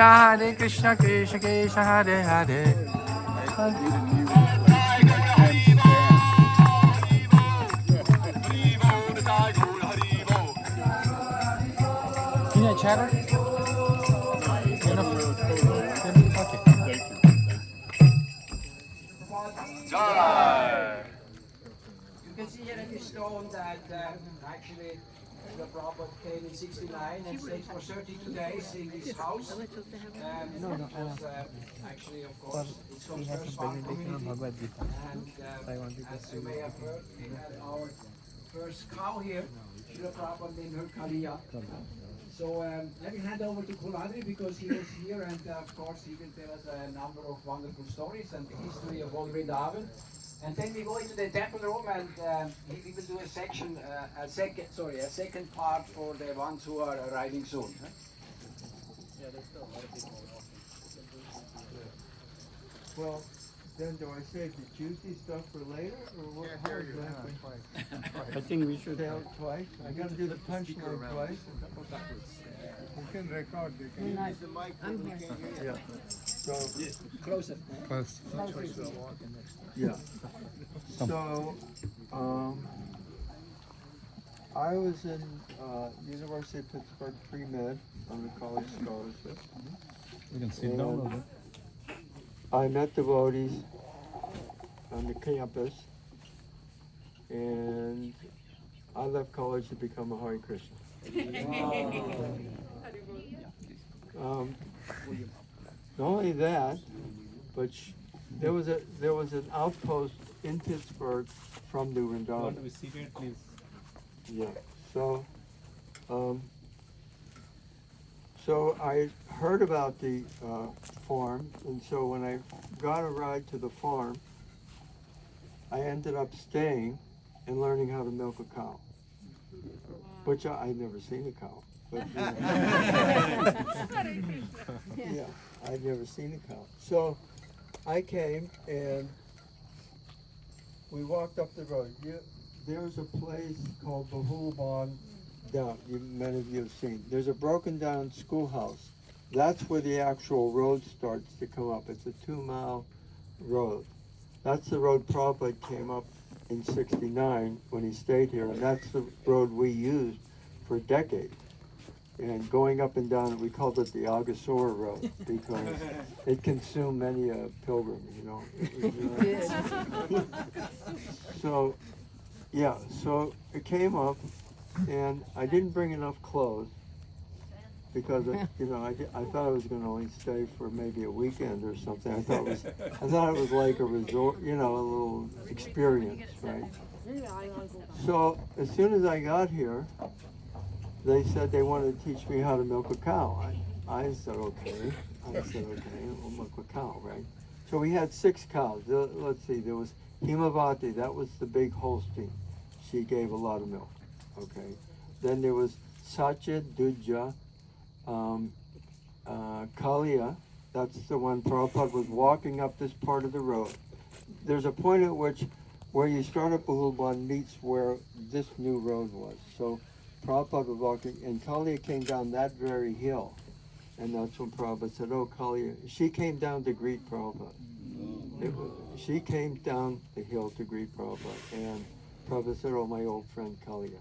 Hare Krishna Krishna Krishna Hare Hare. Yine içeri. You can see here at this stone that actually the Prabhupada came in 69 and stayed for 32 days in this house. It was actually, of course, it's from first farm community. And as you may have heard, we had our first cow here. Srila Prabhupada named her Kaliya. So let me hand over to Kuladri because he was here and of course he will tell us a number of wonderful stories and the history of old Vrindaban. And then we go into the temple room and we will do a section, a second part for the ones who are arriving soon. Huh? Yeah, there's still a lot of people walking. Well, then do I save the juicy stuff for later, or what? How exactly? I think we should. Say out twice? I gotta do the punchline twice? You can record. You can use the mic. I'm here. Yeah. So, Closer. Close. yeah. So, I was in University of Pittsburgh pre-med on the college scholarship. You can sit down a little bit. I met devotees on the campus, and I left college to become a Hare Krishna. Not only that, but there was an outpost in Pittsburgh from the Vrindaban. We sit here, please. Yeah. So, so I heard about the farm, and so when I got a ride to the farm, I ended up staying and learning how to milk a cow, which I'd never seen a cow. But, yeah, I'd never seen a cow. So I came and we walked up the road. There's a place called Vrindaban down. Many of you have seen. There's a broken down schoolhouse. That's where the actual road starts to come up. It's a 2-mile road. That's the road Prabhupada came up in 69 when he stayed here, and that's the road we used for decades. And going up and down it, we called it the Agasora Road because it consumed many a pilgrim, you know. So, yeah, so it came up, and I didn't bring enough clothes because you know I thought I was going to only stay for maybe a weekend or something. I thought it was like a resort, you know, a little experience, right? So as soon as I got here, they said they wanted to teach me how to milk a cow. I said okay. We'll milk a cow, right? So we had 6 cows. Let's see, there was Himavati, that was the big Holstein. She gave a lot of milk, okay? Then there was Satya, Duja, Kalia, that's the one Prabhupada was walking up this part of the road. There's a point at which where you start up Vrindaban meets where this new road was. So Prabhupada was walking, and Kalia came down that very hill. And that's when Prabhupada said, oh, Kalia, she came down to greet Prabhupada. She came down the hill to greet Prabhupada, and Prabhupada said, oh, my old friend Kalia.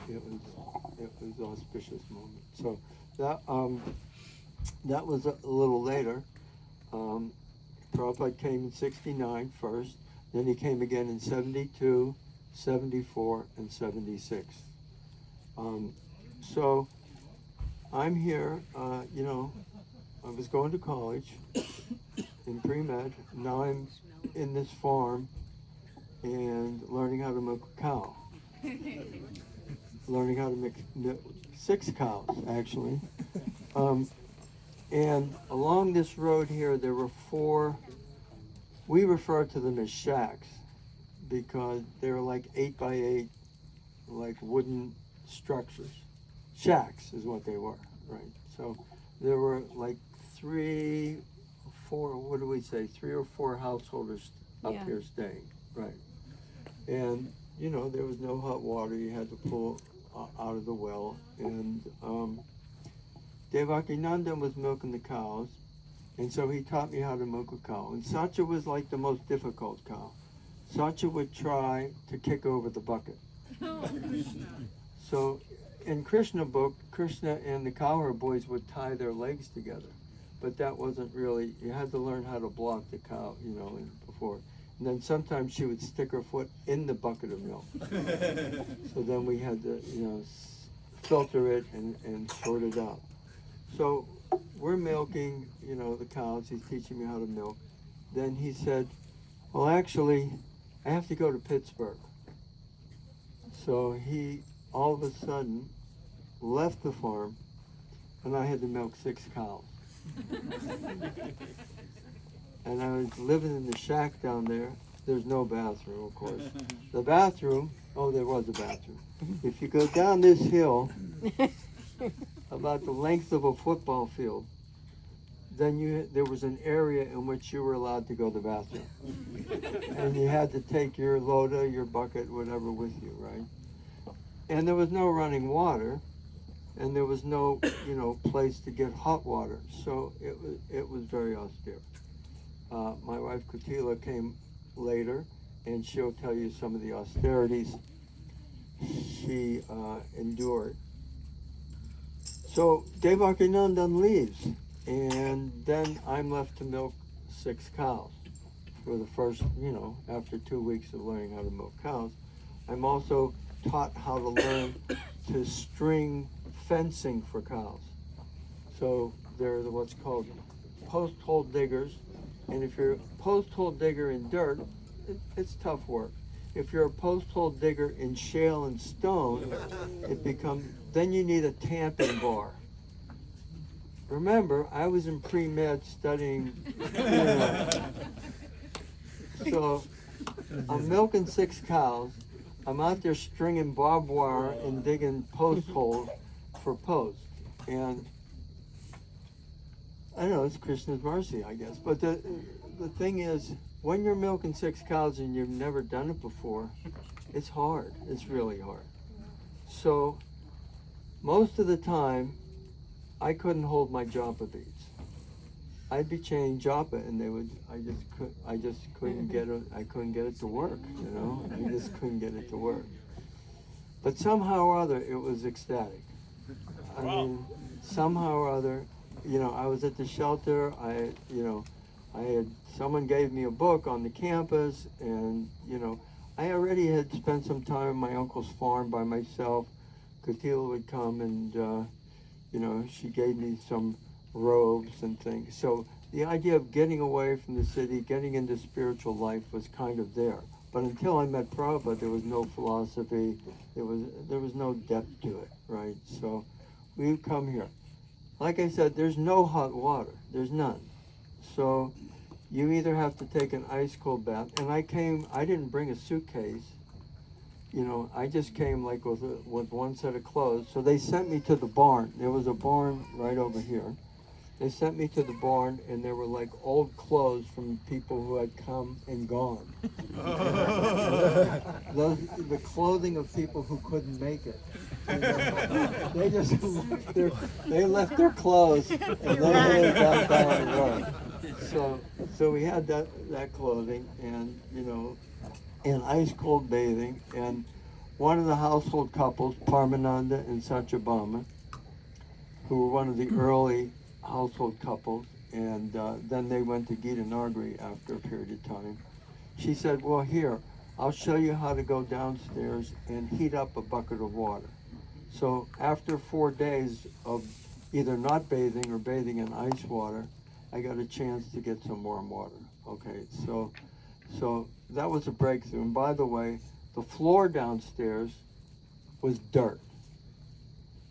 It was an auspicious moment. So that was a little later. Prabhupada came in 69 first, then he came again in 72, 74, and 76. So I'm here, you know, I was going to college in pre-med. Now I'm in this farm and learning how to milk a cow. Learning how to milk 6 cows, actually. And along this road here, there were 4, we refer to them as shacks because they're like 8 by 8, like wooden structures. Shacks is what they were, right? So there were like 3 or 4 householders up here staying, right? And you know, there was no hot water. You had to pull out of the well, and Devakinandan was milking the cows, and so he taught me how to milk a cow. And Satya was like the most difficult cow. Satya would try to kick over the bucket. So in Krishna book, Krishna and the cowherd boys would tie their legs together. But that wasn't really, you had to learn how to block the cow, before. And then sometimes she would stick her foot in the bucket of milk. So then we had to, filter it and sort it out. So we're milking, the cows. He's teaching me how to milk. Then he said, well, actually, I have to go to Pittsburgh. So he, all of a sudden, left the farm, and I had to milk 6 cows. And I was living in the shack down there. There's no bathroom, of course. The bathroom, there was a bathroom. If you go down this hill, about the length of a football field, then there was an area in which you were allowed to go to the bathroom. And you had to take your loda, your bucket, whatever with you, right? And there was no running water, and there was no, place to get hot water. So it was very austere. My wife Kutila came later, and she'll tell you some of the austerities she endured. So Devakinandan leaves, and then I'm left to milk 6 cows for the first, after 2 weeks of learning how to milk cows. I'm also taught how to learn to string fencing for cows. So they're what's called post hole diggers, and if you're a post hole digger in dirt, it's tough work. If you're a post hole digger in shale and stone, then you need a tamping bar. Remember, I was in pre-med studying, So I'm milking 6 cows. I'm out there stringing barbed wire and digging post holes for posts. And I don't know, it's Krishna's mercy, I guess. But the thing is, when you're milking 6 cows and you've never done it before, it's hard. It's really hard. So most of the time, I couldn't hold my japa beads. I'd be chaining japa, and I just couldn't get it. I couldn't get it to work. I just couldn't get it to work. But somehow or other, it was ecstatic. I mean, somehow or other, I was at the shelter. Someone gave me a book on the campus, and I already had spent some time on my uncle's farm by myself. Kutila would come, and she gave me some robes and things. So the idea of getting away from the city, getting into spiritual life was kind of there. But until I met Prabhupada, there was no philosophy. There was no depth to it, right? So we've come here. Like I said, there's no hot water. There's none. So you either have to take an ice cold bath. And I didn't bring a suitcase. I just came like with one set of clothes. So they sent me to the barn. There was a barn right over here. They sent me to the barn, and there were like old clothes from people who had come and gone. The clothing of people who couldn't make it. They just left their clothes, and they really got down the road. So we had that clothing, and and ice cold bathing, and one of the household couples, Parmananda and Satyabhama, who were one of the early household couples, and then they went to Gita Nagari after a period of time. She said, well, here, I'll show you how to go downstairs and heat up a bucket of water. So after 4 days of either not bathing or bathing in ice water, I got a chance to get some warm water. Okay, so that was a breakthrough. And by the way, the floor downstairs was dirt.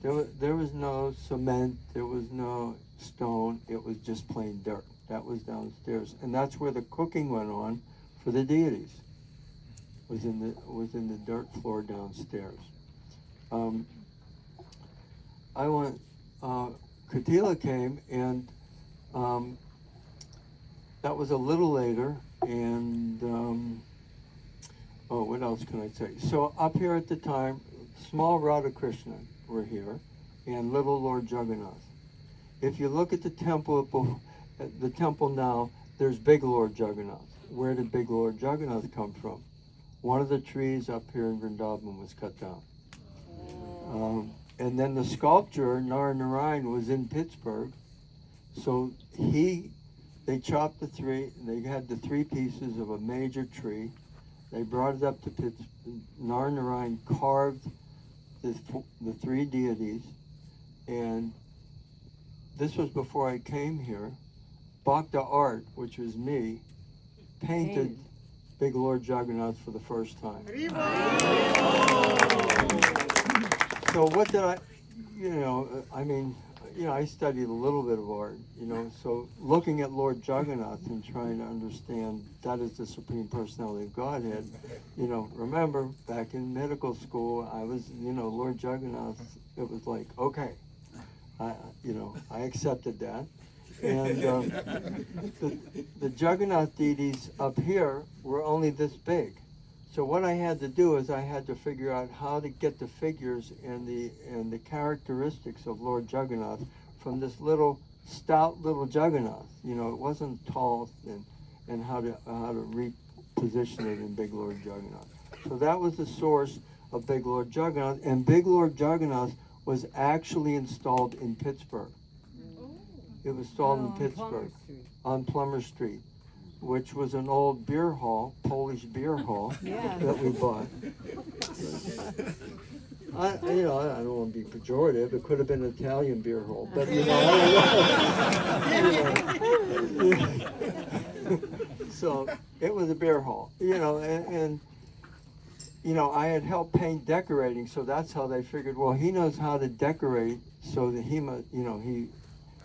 There was no cement, there was no stone, it was just plain dirt. That was downstairs. And that's where the cooking went on for the deities, was in the dirt floor downstairs. Kutila came, and that was a little later, and what else can I say? So up here at the time, small Radha Krishna were here, and little Lord Jagannath. if you look at the temple, at the temple now, there's Big Lord Jagannath. Where did Big Lord Jagannath come from? One of the trees up here in Vrindaban was cut down. And then the sculpture, Narayan, was in Pittsburgh. So they chopped the three, they had the three pieces of a major tree. They brought it up to Pittsburgh. Narayan carved the three deities. And this was before I came here. Bhakta Art, which was me, painted Big Lord Jagannath for the first time. So what did I, I studied a little bit of art, so looking at Lord Jagannath and trying to understand that is the Supreme Personality of Godhead, remember back in medical school, I was, Lord Jagannath, it was like, okay, I accepted that. And the Jagannath deities up here were only this big. So what I had to do is I had to figure out how to get the figures and the characteristics of Lord Jagannath from this little stout little Jagannath. It wasn't tall, and how to reposition it in Big Lord Jagannath. So that was the source of Big Lord Jagannath, and Big Lord Jagannath was actually installed in Pittsburgh. It was installed in Pittsburgh on Plummer Street, which was an old beer hall, Polish beer hall, that we bought. I don't want to be pejorative. It could have been an Italian beer hall, but So it was a beer hall, and I had helped paint decorating, so that's how they figured. Well, he knows how to decorate, so that he must,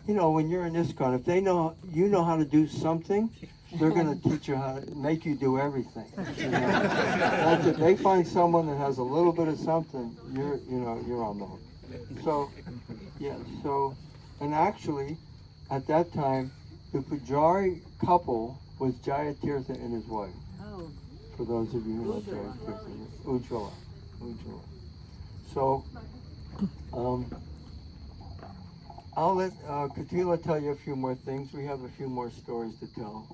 when you're in ISKCON, if they know you know how to do something, they're going to teach you how to make you do everything. That's if they find someone that has a little bit of something, you're on the hook. So, and actually, at that time, the Pujari couple was Jayatirtha and his wife. Oh. For those of you who know Jayatirtha, Ujjwala. So, I'll let Kutila tell you a few more things. We have a few more stories to tell.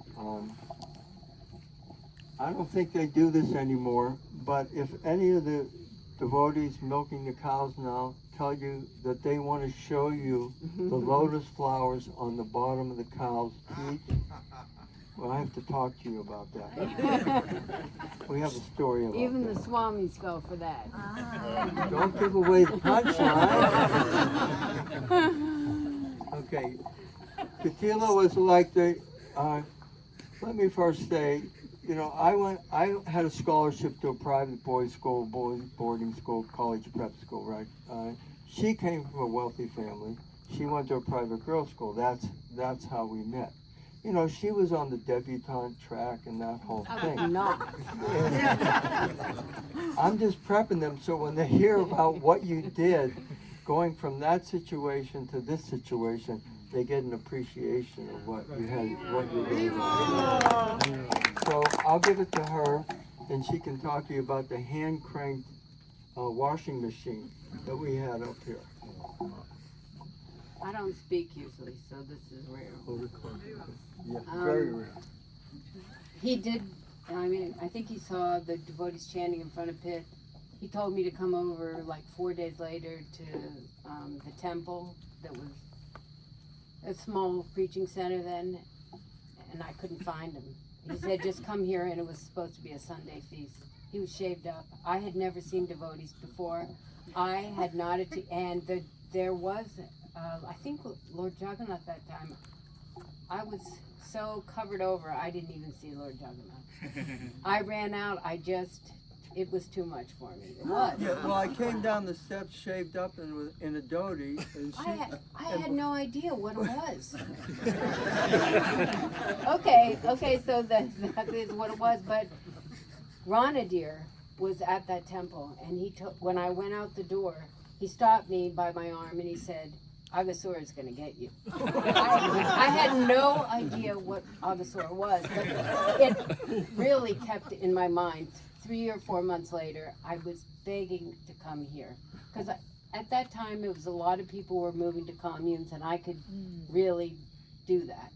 I don't think they do this anymore, but if any of the devotees milking the cows now tell you that they want to show you the lotus flowers on the bottom of the cow's teeth, well, I have to talk to you about that. We have a story about Even that. the Swamis go for that. Don't give away the punchline. Okay, Kutila was like let me first say, I had a scholarship to a private boys boarding school, college prep school, right? She came from a wealthy family. She went to a private girls' school. That's how we met. She was on the debutante track and that whole thing. I'm just prepping them so when they hear about what you did, going from that situation to this situation, they get an appreciation of what you did. So I'll give it to her, and she can talk to you about the hand-cranked washing machine that we had up here. I don't speak usually, so this is rare. Yeah, very rare. He did, I think he saw the devotees chanting in front of Pitt. He told me to come over like 4 days later to the temple that was a small preaching center then, and I couldn't find him. He said, just come here, and it was supposed to be a Sunday feast. He was shaved up. I had never seen devotees before. I had not, and there was, I think Lord Jagannath that time, I was so covered over, I didn't even see Lord Jagannath. I ran out, it was too much for me. It was. Yeah, well, I came down the steps shaved up and in a dhoti, and I had no idea what it was. Okay, so that is what it was. But Ranadir was at that temple, and when I went out the door, he stopped me by my arm and he said, Agasura is going to get you. I had no idea what Agasura was, but it really kept in my mind. 3 or 4 months later, I was begging to come here because at that time, it was a lot of people were moving to communes, and I could really do that.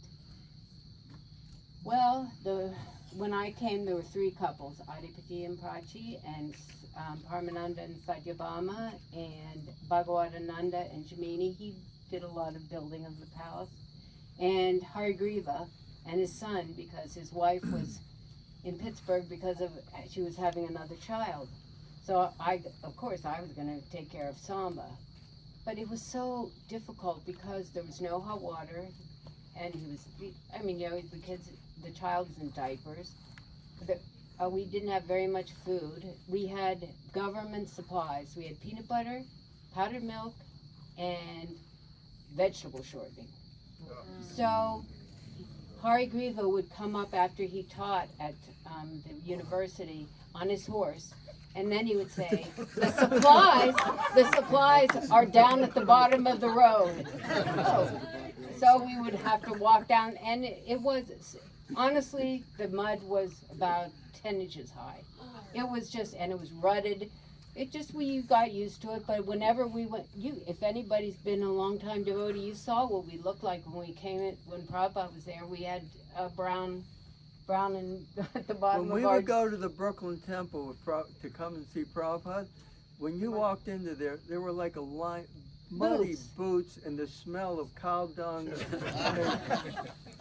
Well, when I came, there were 3 couples, Adipati and Prachi, and Parmananda and Satyabhama, and Bhagawatananda and Jamini. He did a lot of building of the palace. And Harigriva and his son, because his wife was in Pittsburgh because she was having another child. So of course, I was going to take care of Samba. But it was so difficult because there was no hot water, and the child was in diapers. We didn't have very much food. We had government supplies. We had peanut butter, powdered milk, and vegetable shortening. So Harigriva would come up after he taught at the university on his horse, and then he would say, the supplies are down at the bottom of the road. So we would have to walk down, and it was, honestly, the mud was about 10 inches high. It was just, and it was rutted. We got used to it, but whenever we went, if anybody's been a long time devotee, you saw what we looked like when we came in, when Prabhupada was there. We had brown and at the bottom When of our... we would go to the Brooklyn Temple to come and see Prabhupada, when you walked into there were like a line, muddy boots and the smell of cow dung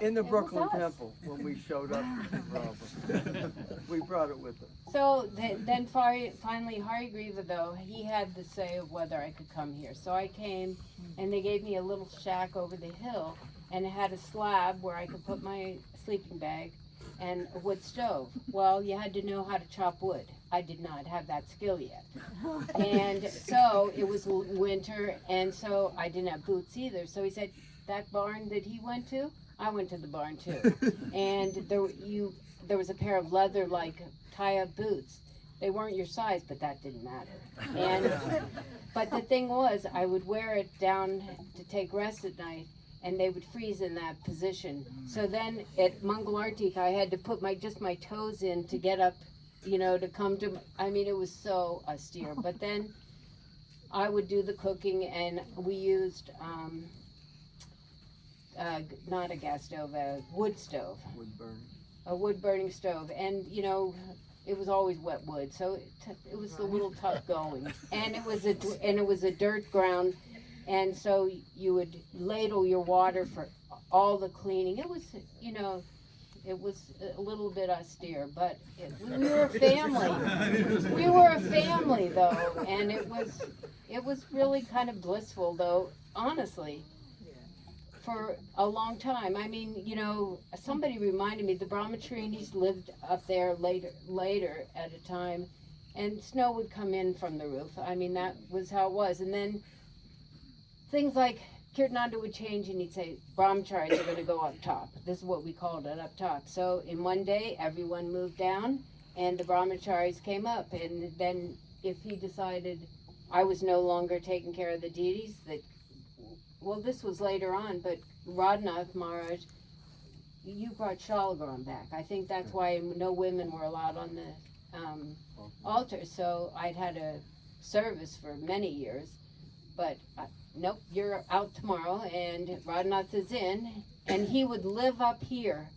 in the Brooklyn Temple when we showed up to see Prabhupada. We brought it with us. So then finally Harigriva, though, he had the say of whether I could come here. So I came, and they gave me a little shack over the hill, and it had a slab where I could put my sleeping bag and a wood stove. Well, you had to know how to chop wood. I did not have that skill yet. And so it was winter, and so I didn't have boots either. So he said, that barn that he went to, I went to the barn too. And there was a pair of leather, like, tie-up boots. They weren't your size, but that didn't matter. But the thing was, I would wear it down to take rest at night, and they would freeze in that position. So then at Mangalartik, I had to put my toes in to get up, to come to, it was so austere. But then I would do the cooking, and we used, not a gas stove, a wood stove. A wood burning stove. And, it was always wet wood, so it was a little tough going. And it was a dirt ground. And so you would ladle your water for all the cleaning. It was, it was a little bit austere, but we were a family. We were a family, though, and it was really kind of blissful, though, honestly, for a long time. Somebody reminded me the Brahmacharis lived up there later at a time, and snow would come in from the roof. That was how it was. And then things like Kirtananda would change, and he'd say, Brahmacharis are going to go up top. This is what we called it, up top. So in one day, everyone moved down, and the Brahmacharis came up. And then if he decided I was no longer taking care of the deities, this was later on, but Radhanath Maharaj, you brought Shalagram back. I think that's why no women were allowed on the altar. So I'd had a service for many years, but nope, you're out tomorrow, and Radhanath is in, and he would live up here.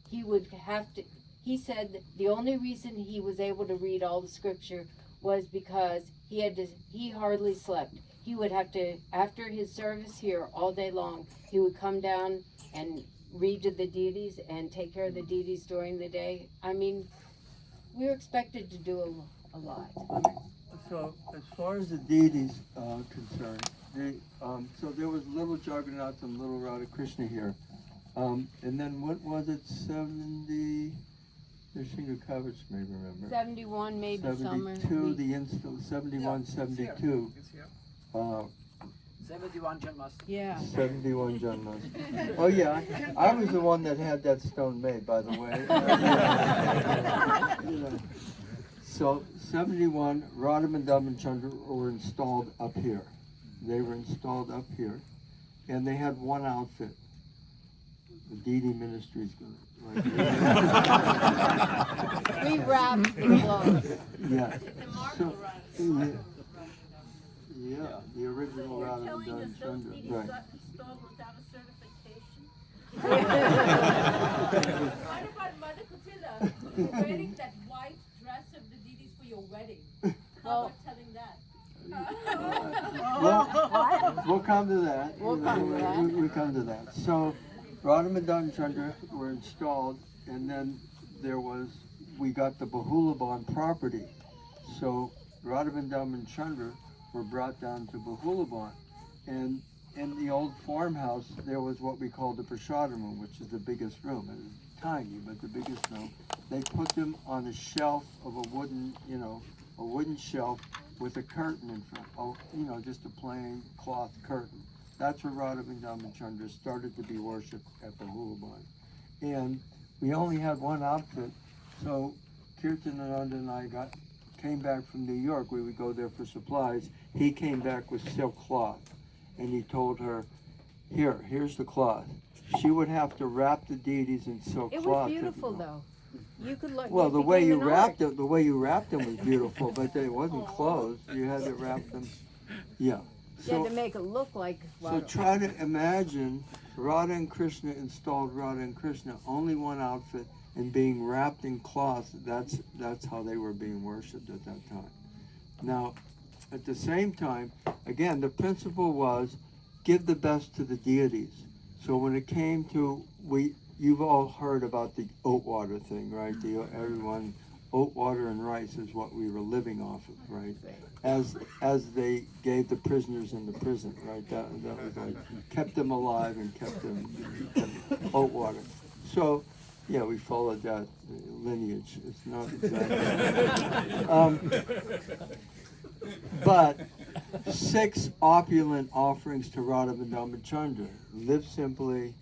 He said the only reason he was able to read all the scripture was because he hardly slept. He would have to, after his service here all day long, he would come down and read to the deities and take care of the deities during the day. We were expected to do a lot. So as far as the deities concerned, so there was little Jagannath and little Radha Krishna here. And then what was it, 70, Shinga Kavach may remember. 71 maybe 72, 71, 72. 71 Janmas. Yeah. 71 Janmas. Oh yeah, I was the one that had that stone made, by the way. So 71, Radha Madhav and Chandra were installed up here. They were installed up here, and they had one outfit. The Deity Ministries. We wrapped the clothes. Yeah. So, Yeah, the original You're Radha telling us Dun those Chandra. DVDs Right. got installed without a certification? What about Mother Kutila? You're wearing that white dress of the Didis for your wedding. How about telling that? We'll come to that. We'll come to that. We come to that. So, Radha Madan Chandra were installed, and then we got the Bahulaban property. So, Radha Madan Chandra were brought down to Bahulaban. And in the old farmhouse, there was what we call the Prashadam room, which is the biggest room. It was tiny, but the biggest room. They put them on a shelf of a wooden shelf with a curtain in front. Oh, just a plain cloth curtain. That's where Radha Vrindaban Chandra started to be worshipped at Bahulaban. And we only had one outfit, so Kirtanananda and I came back from New York. We would go there for supplies. He came back with silk cloth, and he told her, here's the cloth. She would have to wrap the deities in silk It cloth. was beautiful though. You could look. Well, it the way became you an wrapped art. it, the way you wrapped them was beautiful, but they wasn't closed. You had to wrap them. Yeah. You had to make it look like. So try to imagine Radha and Krishna installed Radha and Krishna, only one outfit, and being wrapped in cloth. That's how they were being worshipped at that time. Now, at the same time, again, the principle was give the best to the deities. So when it came to you've all heard about the oat water thing, right? Oat water and rice is what we were living off of, right? As they gave the prisoners in the prison, right? That was like kept them alive and kept them oat water. So yeah, we followed that lineage. It's not exactly. But 6 opulent offerings to Radha Vrindaban Chandra. Live simply,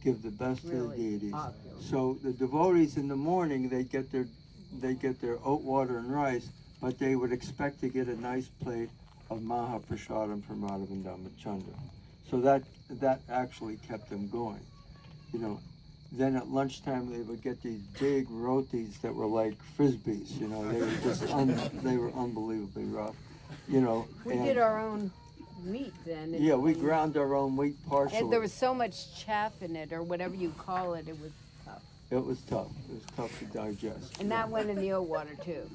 give the best to the deities. So the devotees in the morning, they get their oat water and rice, but they would expect to get a nice plate of Mahaprasadam from Radha Vrindaban Chandra. So that actually kept them going. Then at lunchtime they would get these big rotis that were like frisbees. They were just they were unbelievably rough. We did our own wheat then. Yeah, we ground our own wheat partially. And there was so much chaff in it, or whatever you call it. It was tough. It was tough. It was tough to digest. And that went in the oat water too.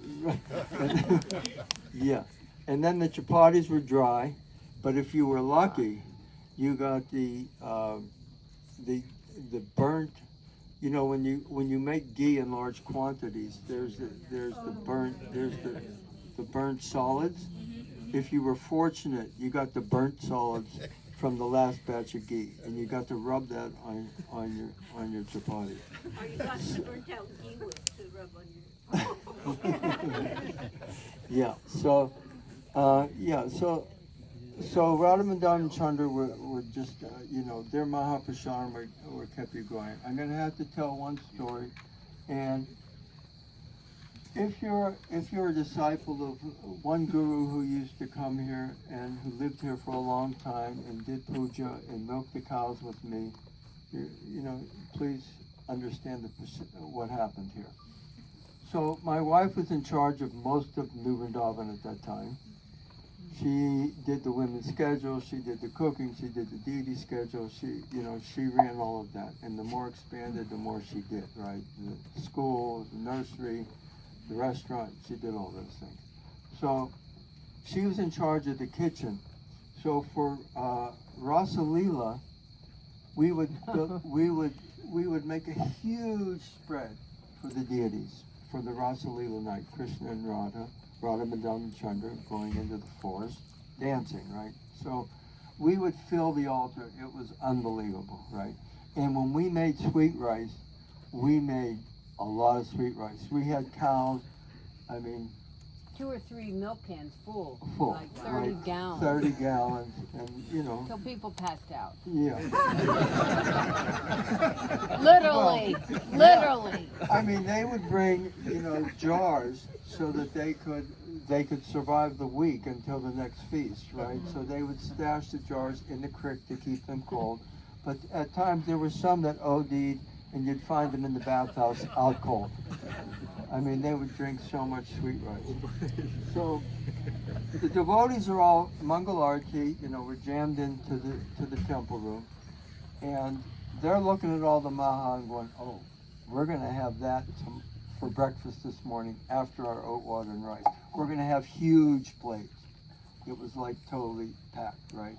Yeah, and then the chapatis were dry, but if you were lucky, you got the burnt. When you make ghee in large quantities, there's the burnt solids. If you were fortunate, you got the burnt solids from the last batch of ghee, and you got to rub that on your chapati. Or you got the burnt out ghee to rub on your. Yeah. So Radha Madan Chandra were just their Mahaprasadam were kept you going. I'm going to have to tell one story, and if you're a disciple of one guru who used to come here and who lived here for a long time and did puja and milked the cows with me, please understand what happened here. So my wife was in charge of most of New Vrindavan at that time. She did the women's schedule, she did the cooking, she did the deity schedule, she ran all of that. And the more expanded, the more she did, right? The school, the nursery, the restaurant, she did all those things. So she was in charge of the kitchen. So for Rasa Leela, we would make a huge spread for the deities for the Rasa Leela night. Krishna and Radha Madan Chandra going into the forest, dancing, right? So we would fill the altar. It was unbelievable, right? And when we made sweet rice, we made a lot of sweet rice. We had cows, 2 or 3 milk cans full. full, Like 30 right? gallons. 30 gallons, and Till people passed out. yeah. Literally. They would bring, jars so that they could survive the week until the next feast, right? So they would stash the jars in the creek to keep them cold. But at times there were some that OD'd, and you'd find them in the bathhouse out cold. They would drink so much sweet rice. So the devotees are all Mangalarti, we're jammed into the temple room, and they're looking at all the maha and going, oh, we're going to have that for breakfast this morning after our oat water and rice. We're going to have huge plates. It was like totally packed, right?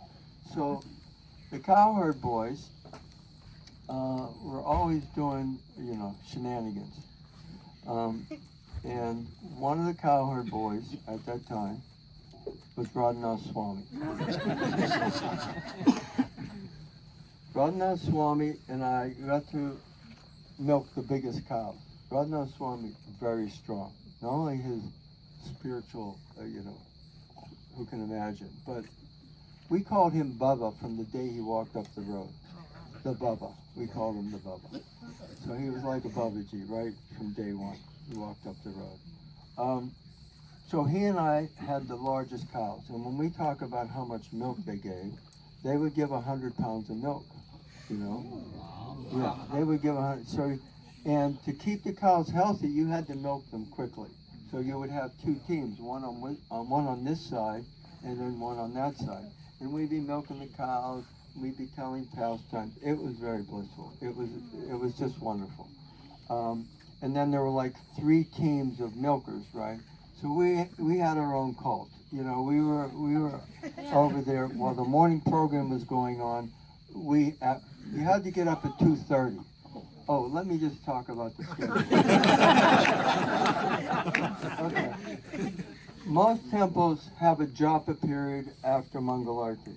So the cowherd boys were always doing, shenanigans. And one of the cowherd boys at that time was Radhanath Swami. Radhanath Swami and I got to milk the biggest cows. Radhanath Swami, very strong. Not only his spiritual, who can imagine, but we called him Bubba from the day he walked up the road. The Bubba. We called him the Bubba. So he was like a Babaji, right, from day one. He walked up the road. So he and I had the largest cows. And when we talk about how much milk they gave, they would give 100 pounds of milk, Yeah, they would give 100. So, and to keep the cows healthy, you had to milk them quickly. So you would have two teams, one on this side and then one on that side. And we'd be milking the cows, we'd be telling pastimes. It was very blissful. It was just wonderful. And then there were like 3 teams of milkers, right? So we had our own cult. We were over there while the morning program was going on. You had to get up at 2:30. Oh, let me just talk about the schedule. Okay. Most temples have a japa period after Mangalarti.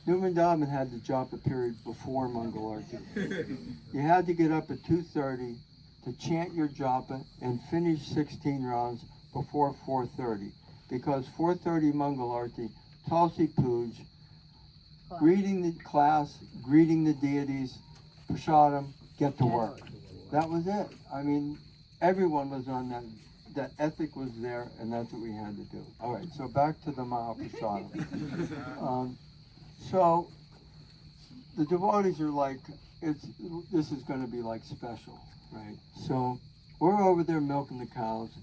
New Vrindaban had the japa period before Mangalarti. You had to get up at 2:30 to chant your japa and finish 16 rounds before 4:30. Because 4:30 Mangalarti, Tulsi Puj, greeting the class, greeting the deities, prasadam, get to work. That was it. I mean, everyone was on that. That ethic was there, and that's what we had to do. All right, so back to the Mahaprasadam. So the devotees are like, this is going to be like special, right? So we're over there milking the cows,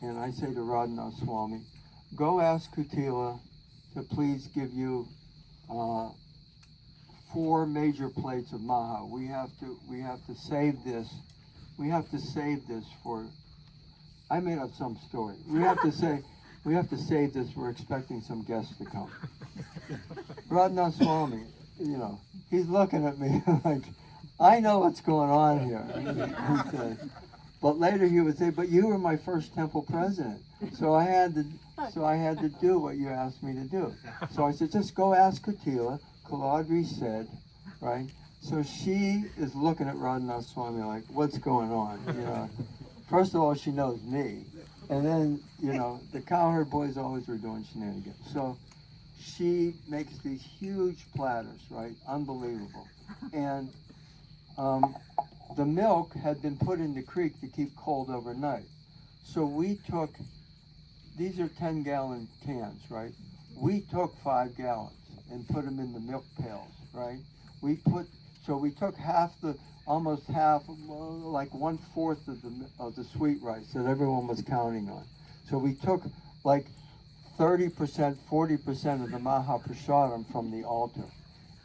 and I say to Radhanath Swami, go ask Kutila to please give you 4 major plates of maha. We have to save this. We have to save this for. I made up some story. We have to save this. We're expecting some guests to come. Radhanath Swami, he's looking at me like, I know what's going on here. He said, but later he would say, but you were my first temple president, so I had to do what you asked me to do. So I said, just go ask Kutila. Kuladri said, right? So she is looking at Radhanath Swami like, what's going on? First of all, she knows me. And then, the cowherd boys always were doing shenanigans. So she makes these huge platters, right? Unbelievable. And the milk had been put in the creek to keep cold overnight. So we took, these are 10-gallon cans, right? We took 5 gallons and put them in the milk pails, right? We took almost half, like 1/4 of the sweet rice that everyone was counting on. So we took like 30%, 40% of the Mahaprasadam from the altar.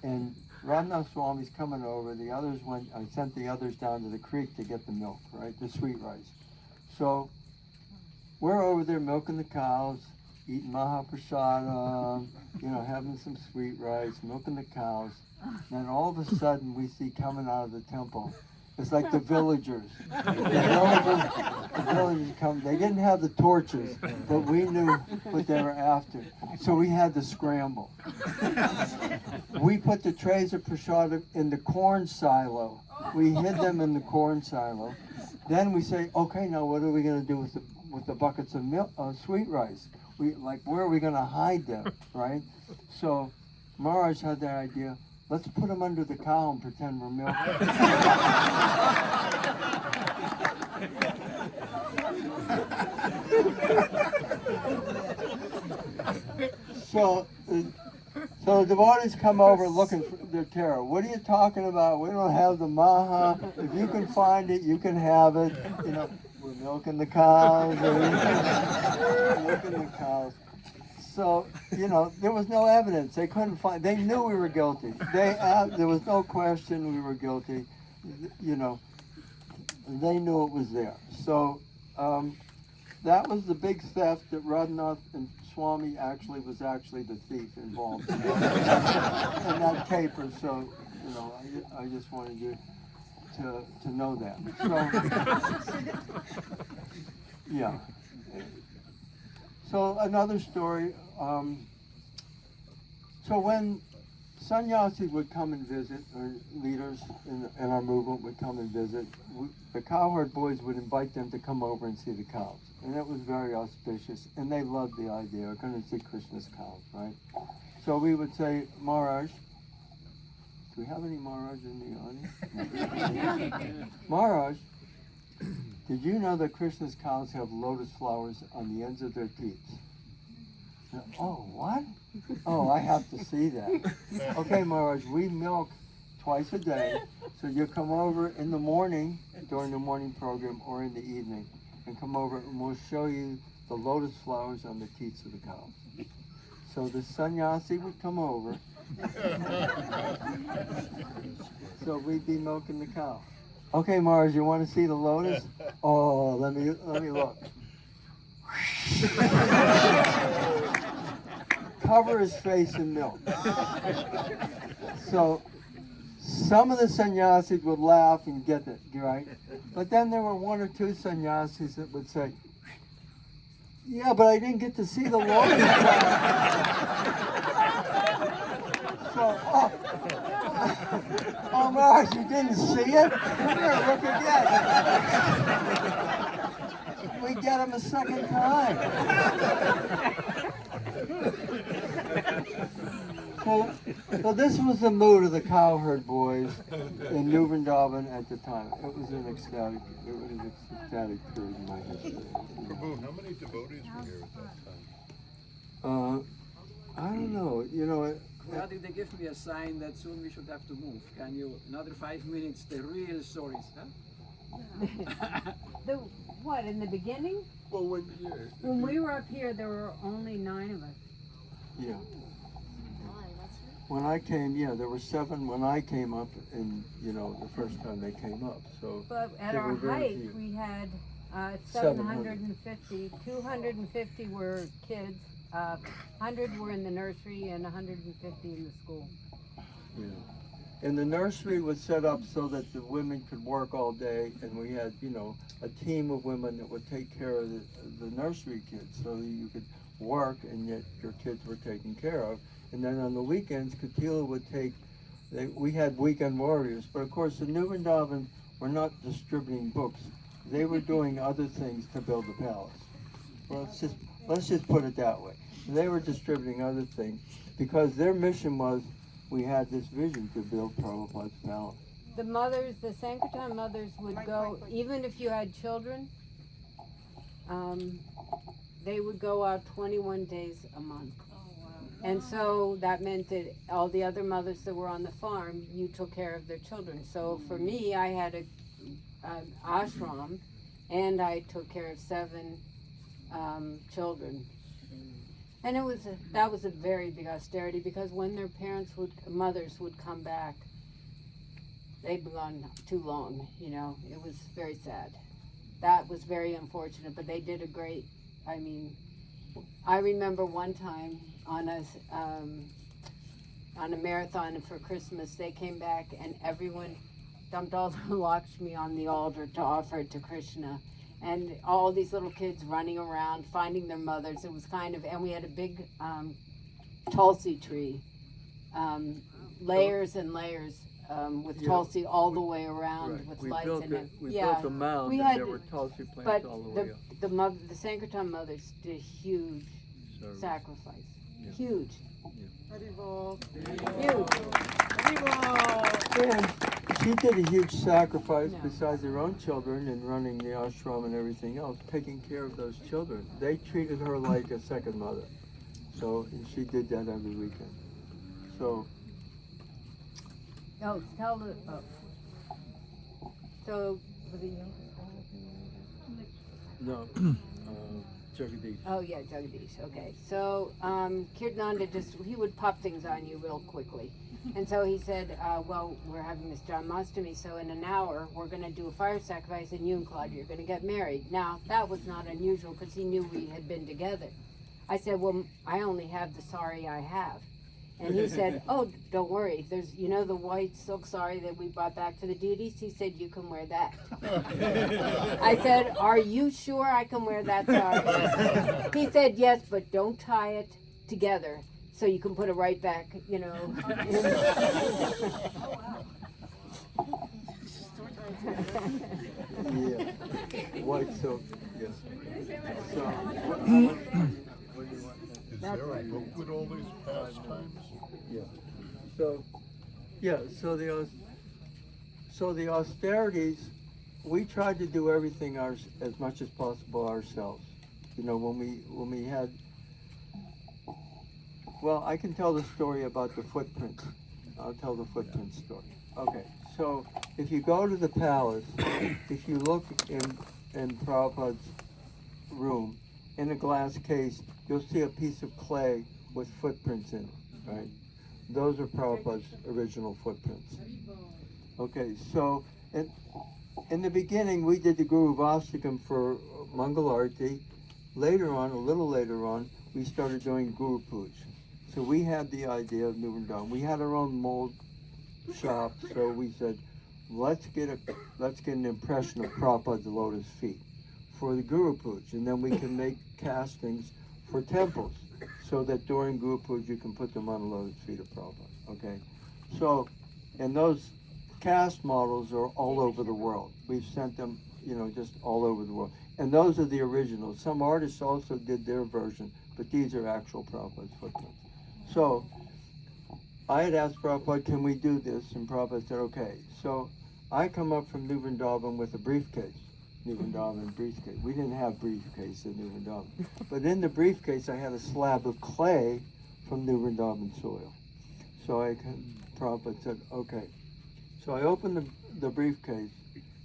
And Radhanath Swami's coming over. I sent the others down to the creek to get the milk, right? The sweet rice. So we're over there milking the cows, eating Mahaprasadam, having some sweet rice, milking the cows. And all of a sudden we see coming out of the temple, it's like the villagers. The villagers come, they didn't have the torches, but we knew what they were after. So we had to scramble. We put the trays of prasad in the corn silo. We hid them in the corn silo. Then we say, okay, now what are we going to do with the buckets of sweet rice? Where are we going to hide them, right? So Maharaj had that idea. Let's put them under the cow and pretend we're milking. So the devotees come over looking for their terror. What are you talking about? We don't have the maha. If you can find it, you can have it. We're milking the cows. We're milking the cows. So, you know, there was no evidence. They couldn't find. They knew we were guilty. There was no question we were guilty. You know, they knew it was there. So that was the big theft that Radhanath and Swami was the thief involved in that caper. So, you know, I just wanted you to know that. So, yeah. So another story. So when sannyasis would come and visit, or leaders in our movement would come and visit, the cowherd boys would invite them to come over and see the cows. And it was very auspicious, and they loved the idea. We're going to see Krishna's cows, right? So we would say, Maharaj, do we have any Maharaj in the audience? Maharaj, did you know that Krishna's cows have lotus flowers on the ends of their teeth? Oh, what? Oh, I have to see that. Okay, Maharaj, we milk twice a day, so you come over in the morning, during the morning program, or in the evening, and come over and we'll show you the lotus flowers on the teats of the cows. So the sannyasi would come over, so we'd be milking the cow. Okay, Maharaj, you want to see the lotus? Oh, let me look. Cover his face in milk. So some of the sannyasis would laugh and get it, right? But then there were one or two sannyasis that would say, yeah, but I didn't get to see the lotus. So, oh Maharaj, you didn't see it? Here, look again. We get him a second time. So this was the mood of the cowherd boys in New Vrindaban at the time. It was an ecstatic period in my history. Prabhu, how many devotees were here at that time? I don't know. You know, Kuladri, they give me a sign that soon we should have to move. Can you, another 5 minutes, the real stories, huh? What, in the beginning? Well, When we were up here, there were only 9 of us. yeah. When I came, there were 7 when I came up, and the first time they came up. So, But at there our were very height, few. we had 700. 750. 250 were kids. 100 were in the nursery, and 150 in the school. Yeah. And the nursery was set up so that the women could work all day, and we had, a team of women that would take care of the nursery kids, so that you could work and yet your kids were taken care of. And then on the weekends, Kutila would we had weekend warriors, but of course the New Vrindavan were not distributing books. They were doing other things to build the palace. Well, let's just put it that way. They were distributing other things because their mission was, we had this vision to build Prabhupada's palace. The Sankirtan mothers would go, even if you had children, they would go out 21 days a month. And so that meant that all the other mothers that were on the farm, you took care of their children. So for me, I had an ashram, and I took care of 7 children. And that was a very big austerity, because when their mothers would come back, they'd be gone too long, it was very sad. That was very unfortunate, but they did I remember one time on a marathon for Christmas, they came back and everyone dumped all the Lakshmi on the altar to offer it to Krishna. And all these little kids running around, finding their mothers. It was and we had a big Tulsi tree, layers and layers with Tulsi all the way around with lights in it. We built a mound, and there were Tulsi plants all the way up. The Sankirtan mothers did a huge sacrifice. Yeah. Huge. Yeah. Huge. And she did a huge sacrifice besides her own children and running the ashram and everything else, taking care of those children. They treated her like a second mother. So, and she did that every weekend. So. So, No. Jagadish. Oh yeah, Jagadish. Okay, so Kirtananda he would pop things on you real quickly, and so he said, "Well, we're having this Janmashtami, so in an hour we're going to do a fire sacrifice, and you and Kuladri are going to get married." Now that was not unusual because he knew we had been together. I said, "Well, I only have the sari I have," and he said, "Oh, don't worry. There's the white silk sari that we brought back for the deities." He said, "You can wear that." I said, "Are you sure I can wear that sari?" He said, "Yes, but don't tie it together so you can put it right back, Yeah. White silk. Yes. So, Is there a book with all these pastimes? yeah. So the austerities, we tried to do everything as much as possible ourselves. When we had. Well, I can tell the story about the footprints. I'll tell the footprint story. Okay. So if you go to the palace, if you look in Prabhupada's room, in a glass case, you'll see a piece of clay with footprints in it, right? Those are Prabhupada's original footprints. Okay, so in the beginning, we did the Guru Vastakam for Mangalarti. Later on, a little later on, we started doing Guru Puj. So we had the idea of New Vrindaban. We had our own mold shop, so we said, let's get an impression of Prabhupada's lotus feet for the Guru Puj, and then we can make castings for temples, so that during Guru Puj you can put them on the lotus feet of Prabhupada. Okay, so and those cast models are all over the world. We've sent them, just all over the world, and those are the originals. Some artists also did their version, but these are actual Prabhupada's footprints. So I had asked Prabhupada, can we do this? And Prabhupada said, okay. So I come up from New Vrindaban with a briefcase. New Vrindaban briefcase. We didn't have briefcase in New Vrindaban. But in the briefcase, I had a slab of clay from New Vrindaban soil. So Prabhupada said, okay. So I opened the briefcase,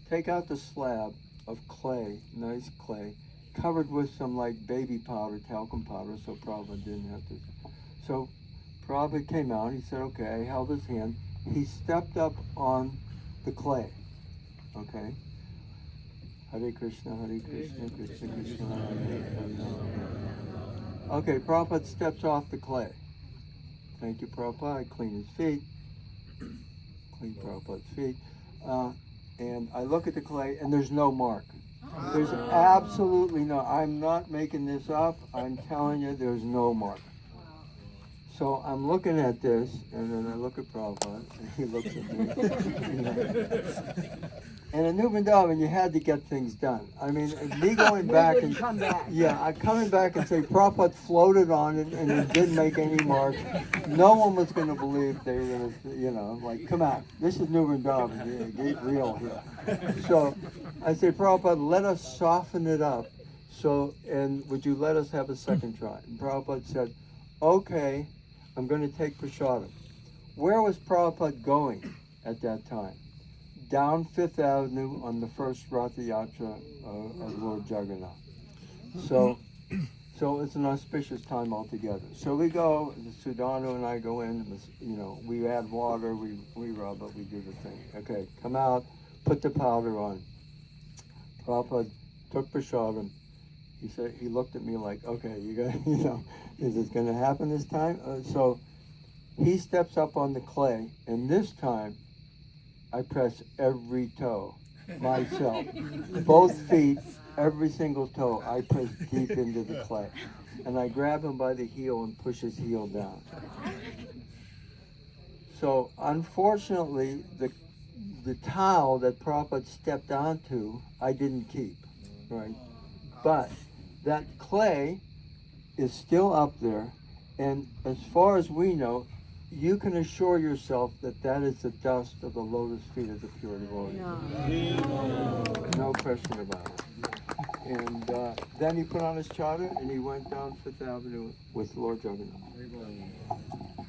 take out the slab of clay, nice clay, covered with some like baby powder, talcum powder, so Prabhupada didn't have to. So Prabhupada came out, he said, okay, I held his hand. He stepped up on the clay, okay? Hare Krishna, Krishna Krishna, Hare Hare. Okay, Prabhupada steps off the clay. Thank you, Prabhupada. I clean his feet. Clean Prabhupada's feet. And I look at the clay, and there's no mark. There's absolutely no, I'm not making this up. I'm telling you, there's no mark. So I'm looking at this, and then I look at Prabhupada, and he looks at me. And in New Vrindaban, you had to get things done. I mean, me going back and I'm coming back and say Prabhupada floated on it and it didn't make any marks. No one was going to believe they were going to, like, come on, this is New Vrindaban, get real here. So I say, Prabhupada, let us soften it up. So, and would you let us have a second try? And Prabhupada said, okay, I'm going to take prasadam. Where was Prabhupada going at that time? Down Fifth Avenue on the first Ratha Yatra of Lord Jagannath. So it's an auspicious time altogether. So we go, Sudano and I go in, we add water, we rub it, we do the thing. Okay, come out, put the powder on. Prabhupada took prasadam. He said, he looked at me like, okay, you got, is this going to happen this time? So he steps up on the clay, and this time I press every toe myself. Both feet, every single toe, I press deep into the clay. And I grab him by the heel and push his heel down. So unfortunately, the towel that Prabhupada stepped onto, I didn't keep, right? But that clay is still up there, and as far as we know, you can assure yourself that that is the dust of the lotus feet of the pure devotee. No question about it. And then he put on his chadar and he went down Fifth Avenue with Lord Jagannath.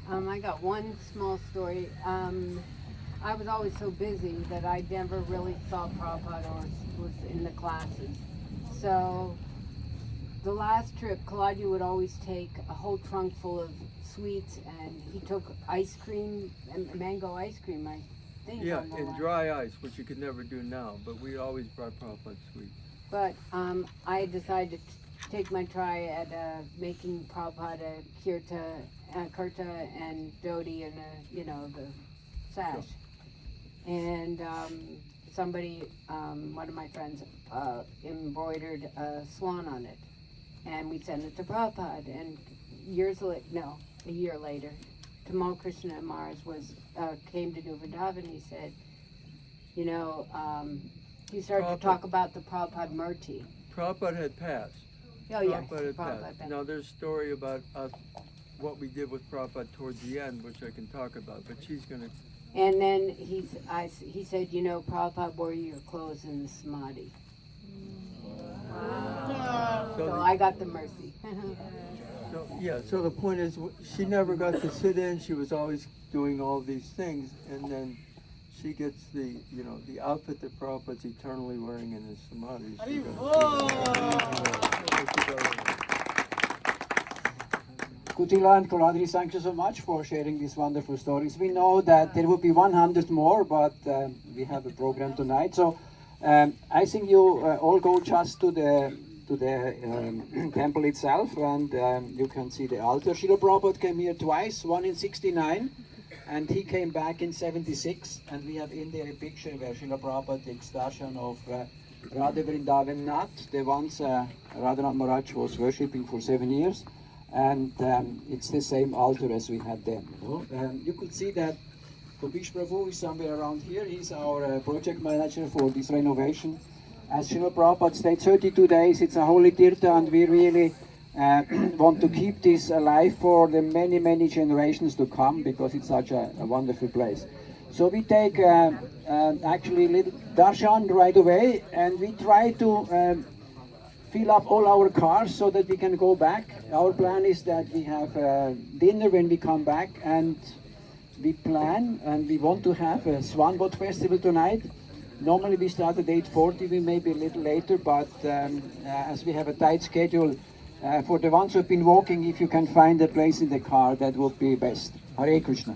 I got one small story. I was always so busy that I never really saw Prabhupada or was in the classes. So the last trip, Kuladri would always take a whole trunk full of sweets, and he took ice cream, mango ice cream, I think. Yeah, on the in last- dry ice, which you could never do now, but we always brought Prabhupada sweets. But I decided to take my try at making Prabhupada kurta and dhoti and the sash. And somebody, one of my friends, embroidered a swan on it, and we sent it to Prabhupada. And a year later, Tamal Krishna Mars came to New Vrindaban. He said, he started to talk about the Prabhupada Murti. Prabhupada had passed. Oh yes, Prabhupada had Prabhupada. passed. Now there's a story about us, what we did with Prabhupada towards the end, which I can talk about, but she's going to... And then he said, Prabhupada wore your clothes in the samadhi. So I got the mercy. So the point is, she never got to sit in. She was always doing all these things, and then she gets the outfit that Prabhupada's eternally wearing in his samadhi. Kutila and Kuladri, thank you so much for sharing these wonderful stories. We know that there will be 100 more, but we have a program tonight. So I think you all go just to the temple itself, and you can see the altar. Srila Prabhupada came here twice, one in 69, and he came back in 76. And we have in there a picture where Srila Prabhupada takes darshan of Radha Vrindavan Nath, the ones Radhanath Maharaj was worshipping for 7 years. And it's the same altar as we had then. You could see that Kopish Prabhu is somewhere around here. He's our project manager for this renovation. As Srila Prabhupada stayed 32 days, it's a holy tirtha, and we really want to keep this alive for the many, many generations to come, because it's such a wonderful place. So we take actually little darshan right away, and we try to fill up all our cars so that we can go back. Our plan is that we have dinner when we come back, and we plan and we want to have a Swan Boat Festival tonight. Normally we start at 8:40, we may be a little later, but as we have a tight schedule, for the ones who have been walking, if you can find a place in the car, that would be best. Hare Krishna.